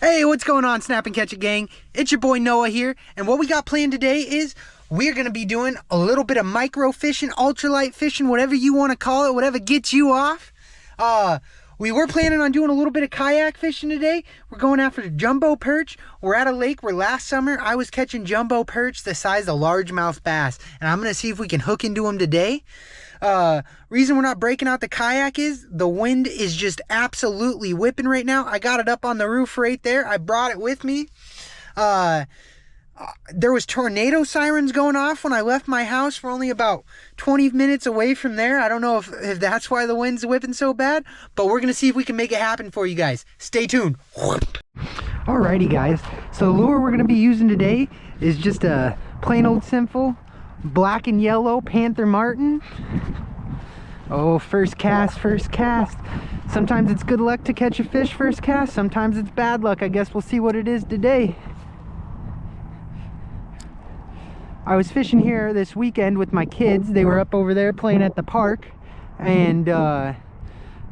Hey, what's going on, Snap and Catch It gang? It's your boy Noah here, and what we got planned today is we're going to be doing a little bit of micro fishing, ultralight fishing, whatever you want to call it, whatever gets you off. We were planning on doing a little bit of kayak fishing today. We're going after the jumbo perch. We're at a lake where last summer I was catching jumbo perch the size of largemouth bass, and I'm going to see if we can hook into them today. Reason we're not breaking out the kayak is the wind is just absolutely whipping right now. I got it up on the roof right there. I brought it with me. There was tornado sirens going off when I left my house. We're only about 20 minutes away from there. I don't know if that's why the wind's whipping so bad, but we're going to see if we can make it happen for you guys. Stay tuned. Alrighty guys, so the lure we're going to be using today is just a plain old simple black and yellow Panther Martin. Oh, first cast. Sometimes it's good luck to catch a fish first cast, sometimes it's bad luck. I guess we'll see what it is today. I was fishing here this weekend with my kids. They were up over there playing at the park, and I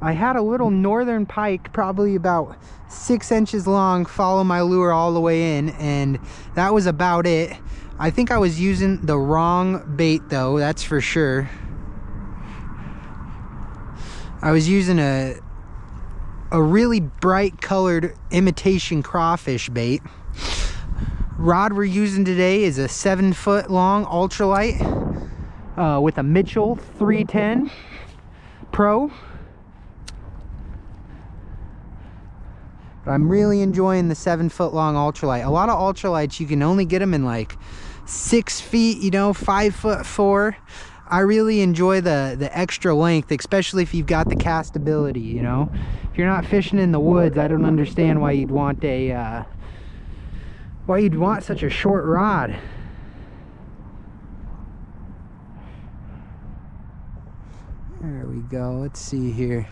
had a little northern pike, probably about 6 inches long, follow my lure all the way in, and that was about it. I think I was using the wrong bait though, that's for sure. I was using a really bright colored imitation crawfish bait. Rod we're using today is a 7-foot long ultralight with a Mitchell 310 Pro. But I'm really enjoying the 7-foot long ultralight. A lot of ultralights, you can only get them in like 6 feet, you know, 5'4". I really enjoy the extra length, especially if you've got the castability, you know. If you're not fishing in the woods, I don't understand why you'd want such a short rod. There we go. Let's see here.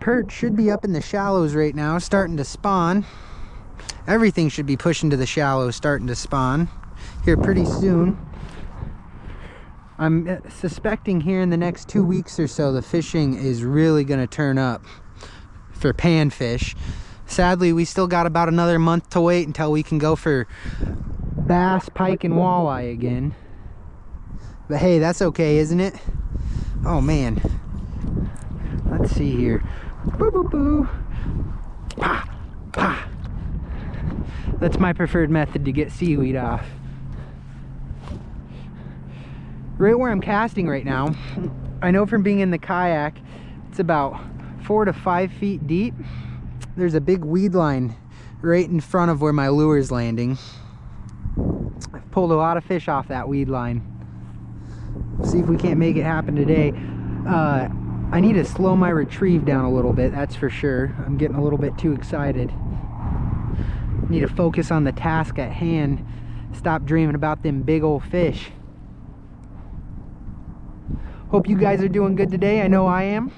Perch should be up in the shallows right now, starting to spawn. Everything should be pushing to the shallows, starting to spawn here pretty soon. I'm suspecting here in the next 2 weeks or so the fishing is really going to turn up for panfish. Sadly, we still got about another month to wait until we can go for bass, pike, and walleye again. But hey, that's okay, isn't it? Oh man. Let's see here. Boo boo boo. Pa, pa. That's my preferred method to get seaweed off. Right where I'm casting right now, I know from being in the kayak, it's about 4 to 5 feet deep. There's a big weed line right in front of where my lure is landing. I've pulled a lot of fish off that weed line. See if we can't make it happen today. I need to slow my retrieve down a little bit, that's for sure. I'm getting a little bit too excited. Need to focus on the task at hand. Stop dreaming about them big old fish. Hope you guys are doing good today. I know I am.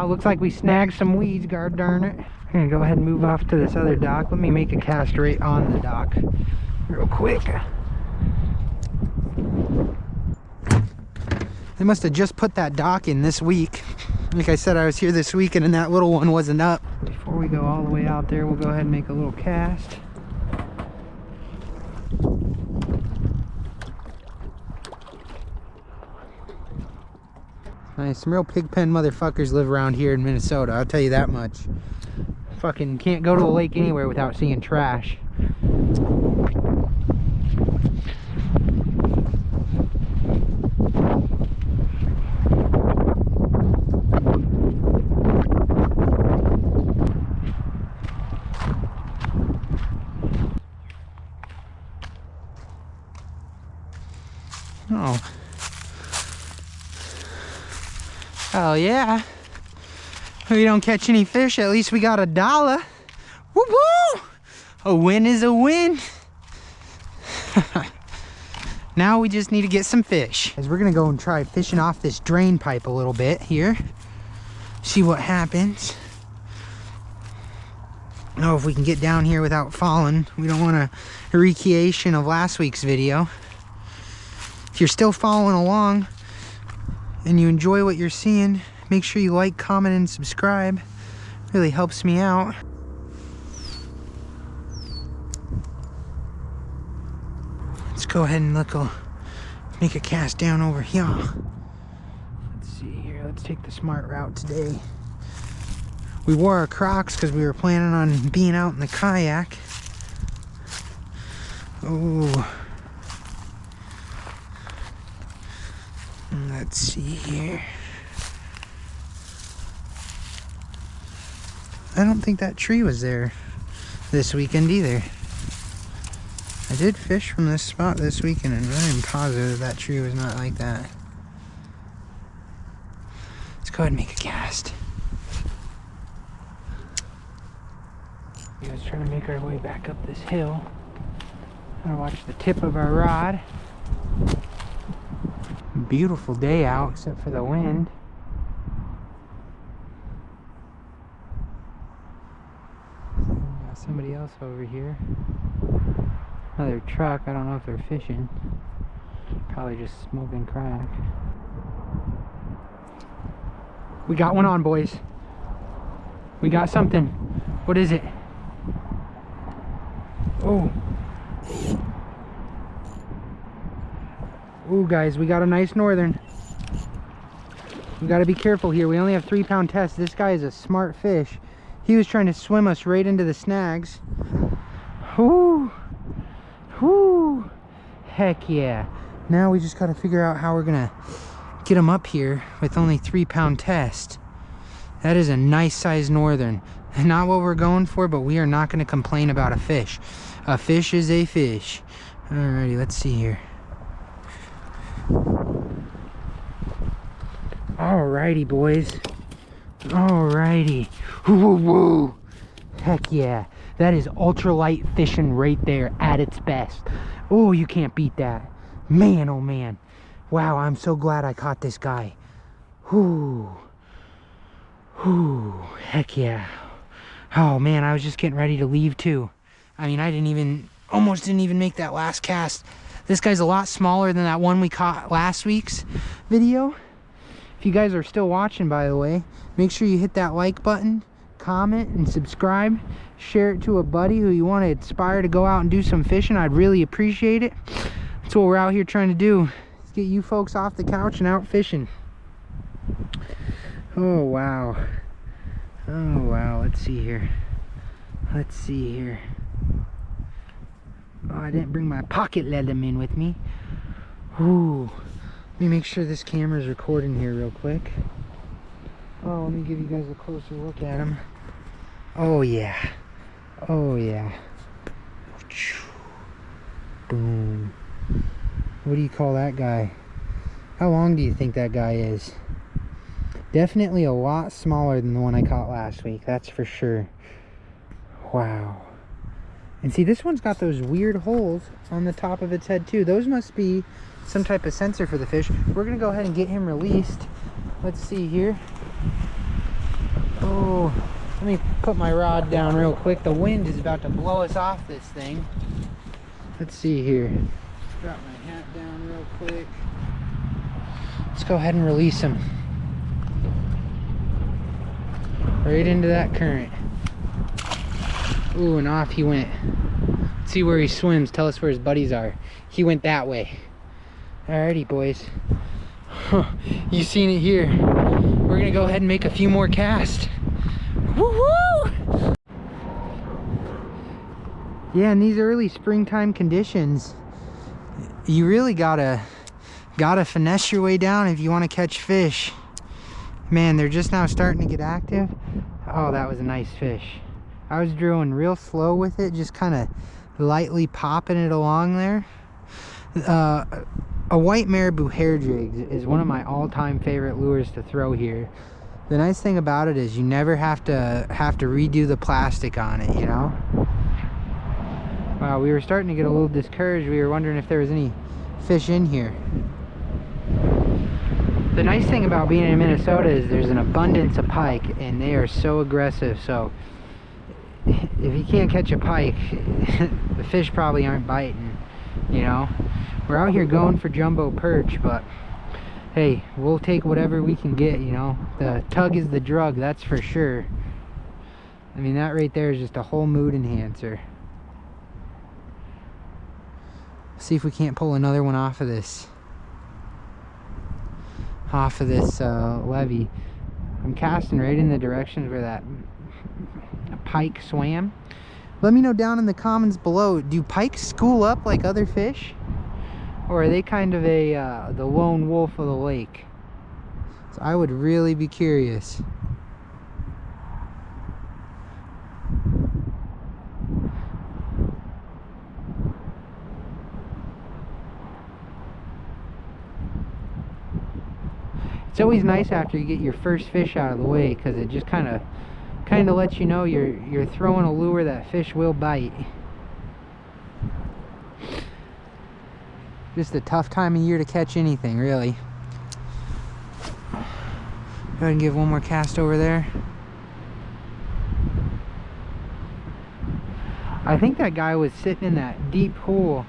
Looks like we snagged some weeds, god darn it. I'm gonna go ahead and move off to this other dock. Let me make a cast right on the dock real quick. They must have just put that dock in this week. Like I said, I was here this weekend and that little one wasn't up. Before we go all the way out there, we'll go ahead and make a little cast. Nice, some real pig pen motherfuckers live around here in Minnesota, I'll tell you that much. Fucking can't go to the lake anywhere without seeing trash. Oh. Hell yeah. If we don't catch any fish, at least we got $1. Woo woo! A win is a win. Now we just need to get some fish. We're gonna go and try fishing off this drain pipe a little bit here. See what happens. know if we can get down here without falling. We don't want a recreation of last week's video. If you're still following along and you enjoy what you're seeing, make sure you like, comment, and subscribe. Really helps me out. Let's go ahead and make a cast down over here. Let's see here. Let's take the smart route today. We wore our Crocs because we were planning on being out in the kayak. Oh. Let's see here. I don't think that tree was there this weekend either. I did fish from this spot this weekend and I'm positive that tree was not like that. Let's go ahead and make a cast. We was trying to make our way back up this hill. Gonna watch the tip of our rod. Beautiful day out except for the wind. Got somebody else over here. Another truck. I don't know if they're fishing. Probably just smoking crack. We got one on, boys. We got something. What is it? Oh. Ooh, guys, we got a nice northern. We got to be careful here. We only have 3-pound test. This guy is a smart fish. He was trying to swim us right into the snags. Whoo. Whoo. Heck yeah. Now we just got to figure out how we're going to get him up here with only 3-pound test. That is a nice sized northern. Not what we're going for, but we are not going to complain about a fish. A fish is a fish. Alrighty, let's see here. Alrighty, boys. Alrighty. Woo woo. Heck yeah. That is ultralight fishing right there at its best. Oh, you can't beat that. Man, oh man. Wow, I'm so glad I caught this guy. Whoo. Whoo. Heck yeah. Oh man, I was just getting ready to leave too. I mean, almost didn't even make that last cast. This guy's a lot smaller than that one we caught last week's video. If you guys are still watching, by the way, make sure you hit that like button, comment, and subscribe. Share it to a buddy who you want to inspire to go out and do some fishing. I'd really appreciate it. That's what we're out here trying to do, is get you folks off the couch and out fishing. Oh, wow. Oh, wow. Let's see here. Let's see here. Oh, I didn't bring my pocket leatherman with me. Ooh. Let me make sure this camera's recording here real quick. Oh, let me give you guys a closer look at him. Oh, yeah. Oh, yeah. Boom. What do you call that guy? How long do you think that guy is? Definitely a lot smaller than the one I caught last week, that's for sure. Wow. And see, this one's got those weird holes on the top of its head too. Those must be some type of sensor for the fish. We're gonna go ahead and get him released. Let's see here. Oh, let me put my rod down real quick. The wind is about to blow us off this thing. Let's see here. Drop my hat down real quick. Let's go ahead and release him. Right into that current. Ooh, and off he went. Let's see where he swims. Tell us where his buddies are. He went that way. Alrighty, boys. You seen it here. We're gonna go ahead and make a few more casts. Woo-hoo! Yeah, in these early springtime conditions, you really gotta finesse your way down if you want to catch fish. Man, they're just now starting to get active. Oh, that was a nice fish. I was drilling real slow with it, just kind of lightly popping it along there. A white marabou hair jig is one of my all-time favorite lures to throw here. The nice thing about it is you never have to redo the plastic on it, you know? Wow, we were starting to get a little discouraged. We were wondering if there was any fish in here. The nice thing about being in Minnesota is there's an abundance of pike, and they are so aggressive. So if you can't catch a pike, the fish probably aren't biting. You know, we're out here going for jumbo perch, but hey, we'll take whatever we can get, you know. The tug is the drug, that's for sure. I mean, that right there is just a whole mood enhancer. See if we can't pull another one off of this levee. I'm casting right in the directions where that pike swam. Let me know down in the comments below, do pikes school up like other fish? Or are they kind of the lone wolf of the lake? So I would really be curious. It's always nice after you get your first fish out of the way, because it just kind of lets you know you're throwing a lure that fish will bite. Just a tough time of year to catch anything, really. Go ahead and give one more cast over there. I think that guy was sitting in that deep pool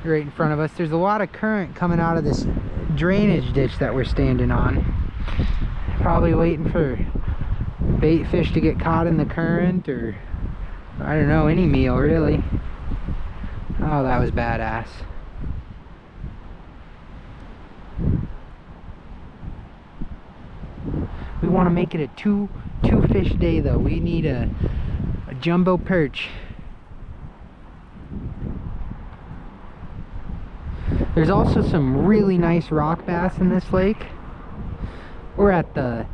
right in front of us. There's a lot of current coming out of this drainage ditch that we're standing on. Probably waiting for bait fish to get caught in the current, or I don't know, any meal really. Oh, that was badass. We want to make it a two fish day though. We need a jumbo perch. There's also some really nice rock bass in this lake. We're at the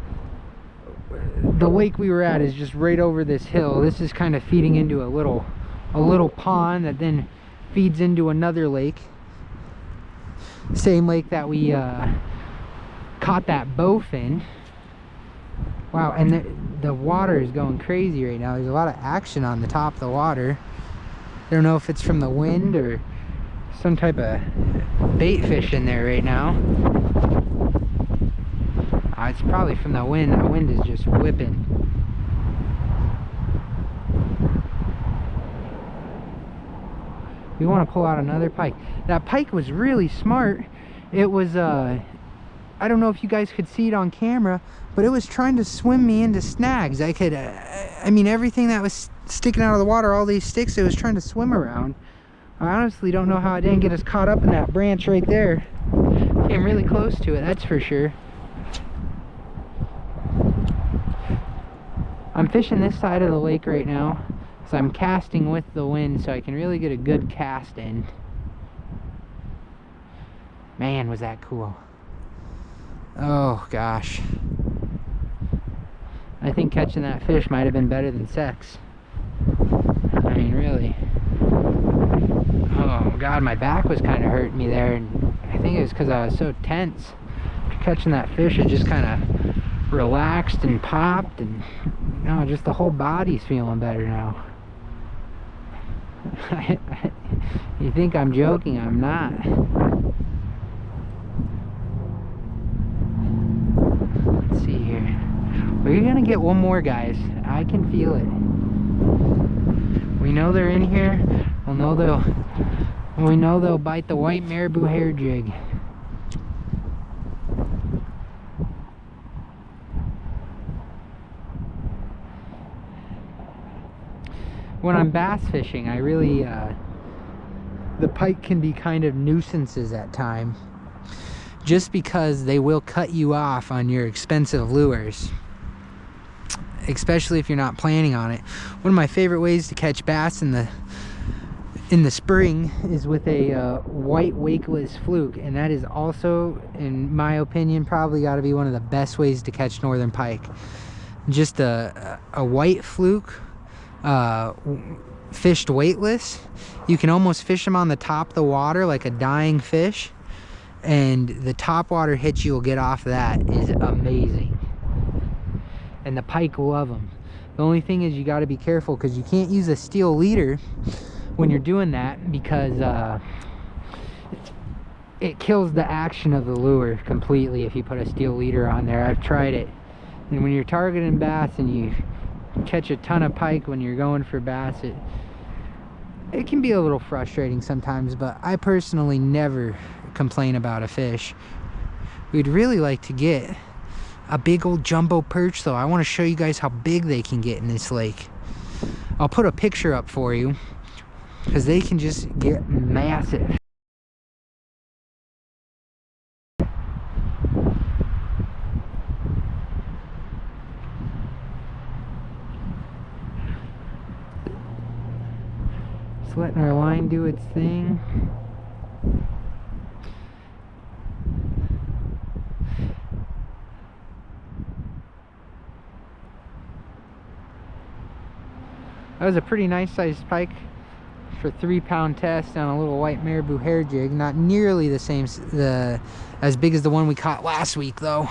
lake we were at is just right over this hill. This is kind of feeding into a little pond that then feeds into another lake. Same lake that we caught that bowf in. Wow, and the water is going crazy right now. There's a lot of action on the top of the water. I don't know if it's from the wind or some type of bait fish in there right now. It's probably from the wind. That wind is just whipping. We want to pull out another pike. That pike was really smart. It was I don't know if you guys could see it on camera, but it was trying to swim me into snags. I could I mean, everything that was sticking out of the water, all these sticks, it was trying to swim around. I honestly don't know how I didn't get us caught up in that branch right there. Came really close to it, that's for sure. I'm fishing this side of the lake right now, so I'm casting with the wind so I can really get a good cast in. Man, was that cool. Oh gosh. I think catching that fish might have been better than sex. I mean, really. Oh god, my back was kind of hurting me there, and I think it was because I was so tense. Catching that fish, it just kind of relaxed and popped, and no, just the whole body's feeling better now. You think I'm joking? I'm not. Let's see here. We're gonna get one more, guys. I can feel it. We know they're in here. We know they'll bite the white marabou hair jig. When I'm bass fishing, I really the pike can be kind of nuisances at times, just because they will cut you off on your expensive lures, especially if you're not planning on it. One of my favorite ways to catch bass in the spring is with a white wakeless fluke, and that is also, in my opinion, probably got to be one of the best ways to catch northern pike. Just a white fluke, fished weightless. You can almost fish them on the top of the water like a dying fish, and the top water hit you will get off that is amazing. And the pike love them. The only thing is you got to be careful, because you can't use a steel leader when you're doing that, because it kills the action of the lure completely if you put a steel leader on there. I've tried it, and when you're targeting bass and you catch a ton of pike when you're going for bass, it can be a little frustrating sometimes, but I personally never complain about a fish. We'd really like to get a big old jumbo perch though. I want to show you guys how big they can get in this lake. I'll put a picture up for you because they can just get massive. Just letting our line do its thing. That was a pretty nice sized pike for 3-pound test on a little white marabou hair jig. Not nearly the same, as big as the one we caught last week though.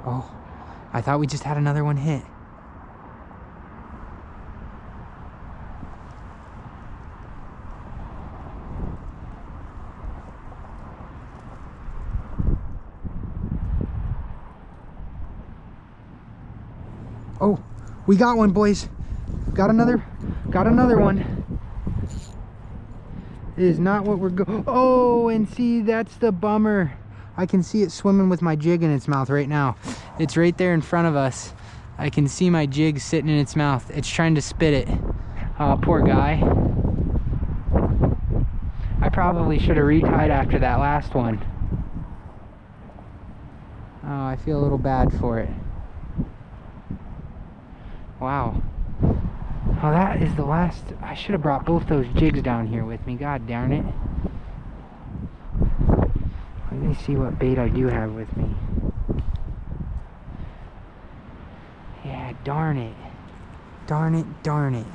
Oh, I thought we just had another one hit. Oh, we got one, boys. Got another one. It is not what we're oh, and see, that's the bummer. I can see it swimming with my jig in its mouth right now. It's right there in front of us. I can see my jig sitting in its mouth. It's trying to spit it. Oh, poor guy. I probably should have retied after that last one. Oh, I feel a little bad for it. Wow. Oh, that is the last. I should have brought both those jigs down here with me. God darn it. Let me see what bait I do have with me. Yeah, darn it. Darn it, darn it.